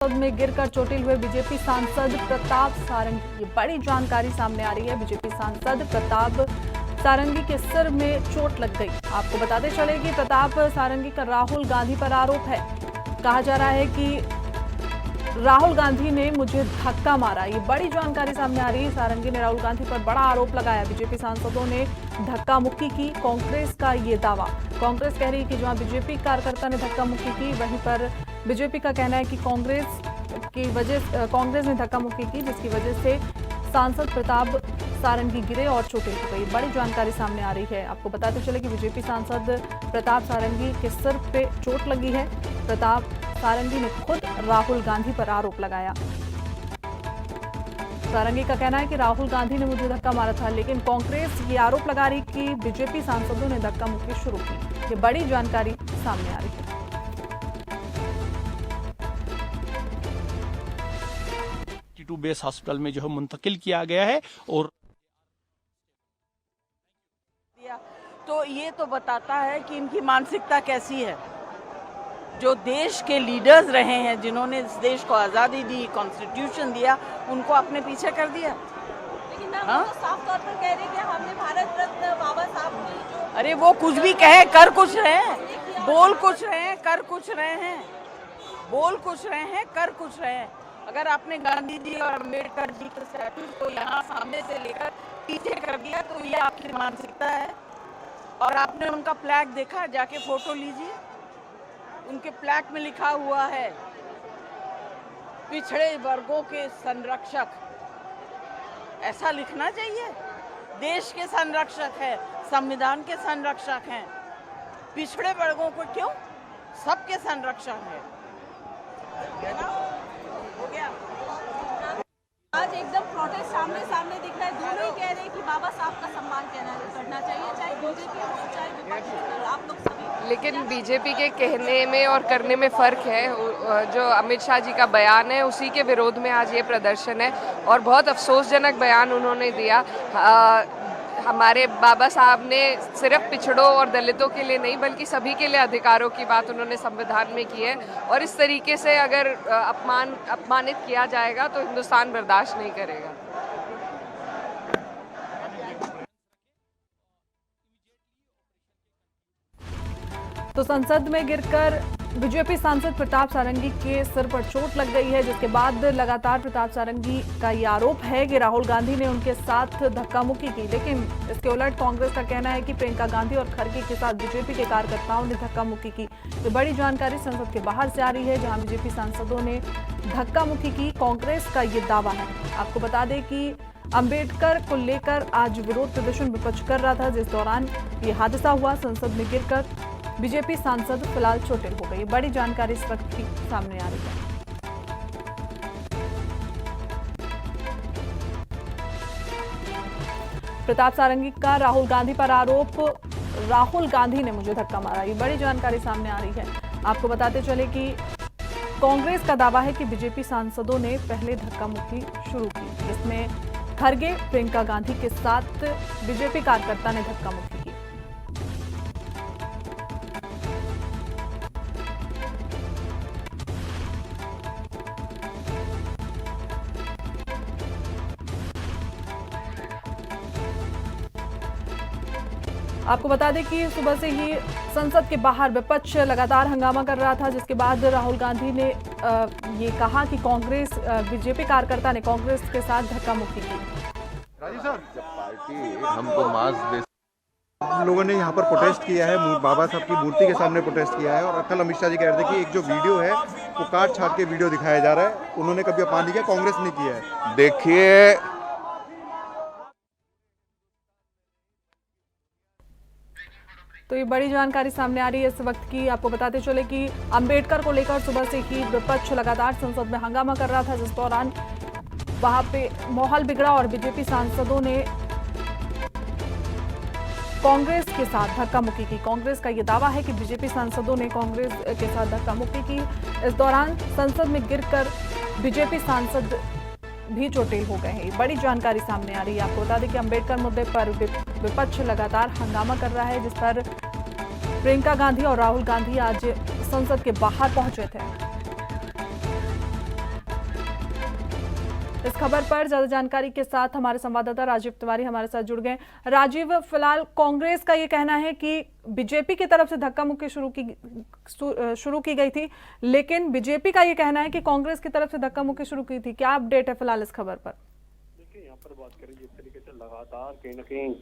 में गिरकर चोटिल हुए बीजेपी सांसद प्रताप सारंगी। ये बड़ी जानकारी सामने आ रही है। बीजेपी सांसद प्रताप सारंगी के सिर में चोट लग गई। आपको बताते चले कि प्रताप सारंगी का राहुल गांधी पर आरोप है। कहा जा रहा है कि राहुल गांधी ने मुझे धक्का मारा। ये बड़ी जानकारी सामने आ रही है। सारंगी ने राहुल गांधी पर बड़ा आरोप लगाया। बीजेपी सांसदों ने धक्का मुक्की की। कांग्रेस का ये दावा, कांग्रेस कह रही है कि जहां बीजेपी कार्यकर्ता ने धक्का मुक्की की, वहीं पर बीजेपी का कहना है कि कांग्रेस ने धक्का मुक्की की, जिसकी वजह से सांसद प्रताप सारंगी गिरे और चोटिल हो गई। बड़ी जानकारी सामने आ रही है। आपको बताते चले कि बीजेपी सांसद प्रताप सारंगी के सिर पे चोट लगी है। प्रताप सारंगी ने खुद राहुल गांधी पर आरोप लगाया। सारंगी का कहना है कि राहुल गांधी ने मुझे धक्का मारा था, लेकिन कांग्रेस ये आरोप लगा रही कि बीजेपी सांसदों ने धक्का मुक्की शुरू की। ये बड़ी जानकारी सामने आ रही है। बेस हॉस्पिटल में जो है मुंतकिल किया गया है। और तो ये तो बताता है कि इनकी मानसिकता कैसी है। जो देश के लीडर्स रहे हैं, जिन्होंने इस देश को आज़ादी दी, कॉन्स्टिट्यूशन दिया, उनको अपने पीछे कर दिया। लेकिन मैम वो तो साफ तौर पर कह रहे हैं कि हमने भारत रत्न बाबा साहब की जो अरे वो कुछ भी कहे, कर कुछ रहे हैं, बोल कुछ रहे हैं, कर कुछ रहे हैं, बोल कुछ रहे हैं, कर कुछ रहे हैं। अगर आपने गांधी जी और अम्बेडकर जी के स्टैचू को यहाँ सामने से लेकर पीछे कर दिया, तो ये आपकी मानसिकता है। और आपने उनका फ्लैग देखा, जाके फोटो लीजिए। उनके फ्लैग में लिखा हुआ है पिछड़े वर्गों के संरक्षक। ऐसा लिखना चाहिए। देश के संरक्षक है, संविधान के संरक्षक हैं। पिछड़े वर्गों को क्यों? सबके संरक्षक है। हो गया। आज एकदम प्रोटेस्ट सामने सामने दिख रहा है। दोनों ही कह रहे हैं कि बाबा साहब का सम्मान करना चाहिए, चाहे बीजेपी हो चाहे विपक्ष हो, आप लोग सभी। लेकिन बीजेपी के कहने में और करने में फ़र्क है। जो अमित शाह जी का बयान है, उसी के विरोध में आज ये प्रदर्शन है और बहुत अफसोसजनक बयान उन्होंने दिया। हमारे बाबा साहब ने सिर्फ पिछड़ों और दलितों के लिए नहीं, बल्कि सभी के लिए अधिकारों की बात उन्होंने संविधान में की है। और इस तरीके से अगर अपमानित किया जाएगा तो हिंदुस्तान बर्दाश्त नहीं करेगा। तो संसद में गिरकर बीजेपी सांसद प्रताप सारंगी के सिर पर चोट लग गई है, जिसके बाद लगातार प्रताप सारंगी का ये आरोप है कि राहुल गांधी ने उनके साथ धक्का मुक्की की। लेकिन इसके उलट कांग्रेस का कहना है कि प्रियंका गांधी और खड़गे के साथ बीजेपी के कार्यकर्ताओं ने धक्का मुक्की की। तो बड़ी जानकारी संसद के बाहर से आ रही है, जहां बीजेपी सांसदों ने धक्का मुक्की की। कांग्रेस का ये दावा है। आपको बता दें कि अंबेडकर को लेकर आज विरोध प्रदर्शन विपक्ष कर रहा था, जिस दौरान ये हादसा हुआ। संसद में गिरकर बीजेपी सांसद फिलहाल चोटिल हो गई। बड़ी जानकारी इस वक्त की सामने आ रही है। प्रताप सारंगी का राहुल गांधी पर आरोप, राहुल गांधी ने मुझे धक्का मारा। ये बड़ी जानकारी सामने आ रही है। आपको बताते चले कि कांग्रेस का दावा है कि बीजेपी सांसदों ने पहले धक्का मुक्की शुरू की, जिसमें खड़गे, प्रियंका गांधी के साथ बीजेपी कार्यकर्ता ने धक्का मुक्की की। आपको बता दें कि सुबह से ही संसद के बाहर विपक्ष लगातार हंगामा कर रहा था, जिसके बाद राहुल गांधी ने ये कहा कि कांग्रेस बीजेपी कार्यकर्ता ने कांग्रेस के साथ धक्का मुक्की की। राजीव सर, जब पार्टी हमको मास्क दे, लोगों ने यहाँ पर प्रोटेस्ट किया है, बाबा साहब की मूर्ति के सामने प्रोटेस्ट किया है। और कल अमित शाह जी कह रहे थे कि एक जो वीडियो है वो काट छाट के वीडियो दिखाया जा रहा है। उन्होंने कभी अपमान नहीं किया, कांग्रेस ने किया है। देखिए, तो ये बड़ी जानकारी सामने आ रही है इस वक्त की। आपको बताते चले कि अंबेडकर को लेकर सुबह से ही विपक्ष लगातार संसद में हंगामा कर रहा था, जिस दौरान वहां पे माहौल बिगड़ा और बीजेपी सांसदों ने कांग्रेस के साथ धक्का मुक्की की। कांग्रेस का ये दावा है कि बीजेपी सांसदों ने कांग्रेस के साथ धक्का मुक्की की। इस दौरान संसद में गिरकर बीजेपी सांसद भी चोटिल हो गए हैं। बड़ी जानकारी सामने आ रही है। आपको बता दें कि अंबेडकर मुद्दे पर विपक्ष लगातार हंगामा कर रहा है, जिस पर प्रियंका गांधी और राहुल गांधी आज संसद के बाहर पहुंचे थे। इस खबर पर ज्यादा जानकारी के साथ हमारे संवाददाता राजीव तिवारी हमारे साथ जुड़ गए। राजीव, फिलहाल कांग्रेस का ये कहना है कि बीजेपी की तरफ से धक्का मुक्की शुरू की गई थी, लेकिन बीजेपी का ये कहना है कि कांग्रेस की तरफ से धक्का मुक्की शुरू की थी। क्या अपडेट है फिलहाल इस खबर पर? देखिए, यहाँ पर बात करें जिस तरीके से लगातार कहीं ना कहीं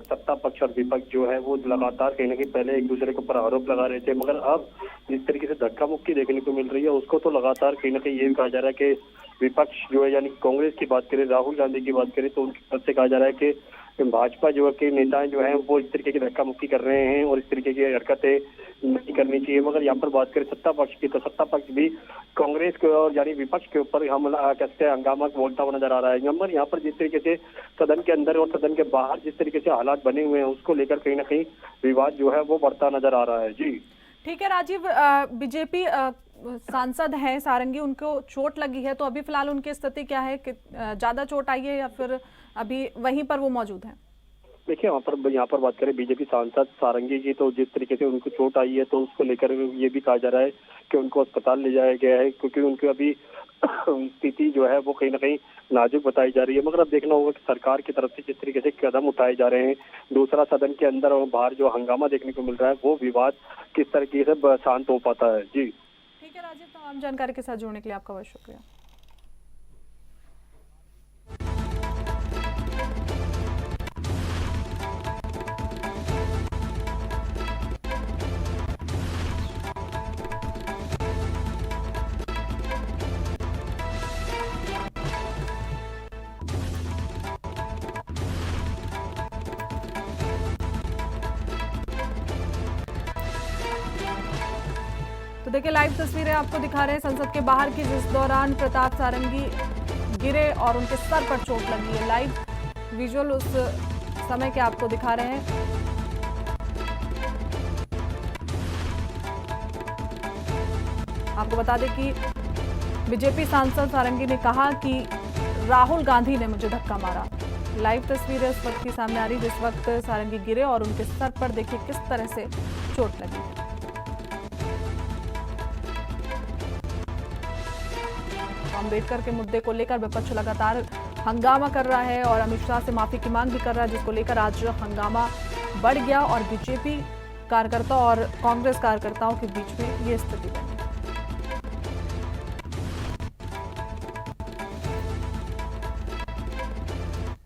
सत्ता पक्ष और विपक्ष जो है वो लगातार कहीं ना कहीं पहले एक दूसरे के ऊपर आरोप लगा रहे थे, मगर अब जिस तरीके से धक्का मुक्की देखने को मिल रही है उसको तो लगातार कहीं ना कहीं ये भी कहा जा रहा है कि विपक्ष जो है यानी कांग्रेस की बात करें, राहुल गांधी की बात करें, तो उनकी तरफ से कहा जा रहा है कि भाजपा जो है के नेताएं जो हैं वो इस तरीके की धक्का मुक्की कर रहे हैं और इस तरीके की हरकतें नहीं करनी चाहिए। मगर यहाँ पर बात करें सत्ता पक्ष की, तो सत्ता पक्ष भी कांग्रेस के और यानी विपक्ष के ऊपर हमला कहते हैं हंगामा बोलता हुआ नजर आ रहा है। नंबर यहाँ पर जिस तरीके से सदन के अंदर और सदन के बाहर जिस तरीके से हालात बने हुए हैं उसको लेकर कहीं ना कहीं विवाद जो है वो बढ़ता नजर आ रहा है। जी ठीक है राजीव, बीजेपी सांसद हैं सारंगी, उनको चोट लगी है, तो अभी फिलहाल उनकी स्थिति क्या है? ज्यादा चोट आई है या फिर अभी वहीं पर वो मौजूद हैं? देखिए, यहाँ पर बात करें बीजेपी सांसद सारंगी की, तो जिस तरीके से उनको चोट आई है तो उसको लेकर ये भी कहा जा रहा है कि उनको अस्पताल ले जाया गया है, क्योंकि उनकी अभी स्थिति जो है वो कहीं ना कहीं नाजुक बताई जा रही है। मगर अब देखना होगा कि सरकार की तरफ से जिस तरीके से कदम उठाए जा रहे हैं, दूसरा सदन के अंदर और बाहर जो हंगामा देखने को मिल रहा है वो विवाद किस तरीके से शांत हो पाता है। जी ठीक है राजीव, तमाम जानकारी के साथ जुड़ने के लिए आपका बहुत शुक्रिया। तो देखिए, लाइव तस्वीरें आपको दिखा रहे हैं संसद के बाहर की, जिस दौरान प्रताप सारंगी गिरे और उनके सर पर चोट लगी है। लाइव विजुअल उस समय के आपको दिखा रहे हैं। आपको बता दें कि बीजेपी सांसद सारंगी ने कहा कि राहुल गांधी ने मुझे धक्का मारा। लाइव तस्वीरें उस वक्त की सामने आ रही जिस वक्त सारंगी गिरे और उनके सर पर देखिए किस तरह से चोट लगी है। अम्बेडकर के मुद्दे को लेकर विपक्ष लगातार हंगामा कर रहा है और अमित शाह से माफी की मांग भी कर रहा है, जिसको लेकर आज हंगामा बढ़ गया और बीजेपी कार्यकर्ता और कांग्रेस कार्यकर्ताओं के बीच में ये स्थिति बनी।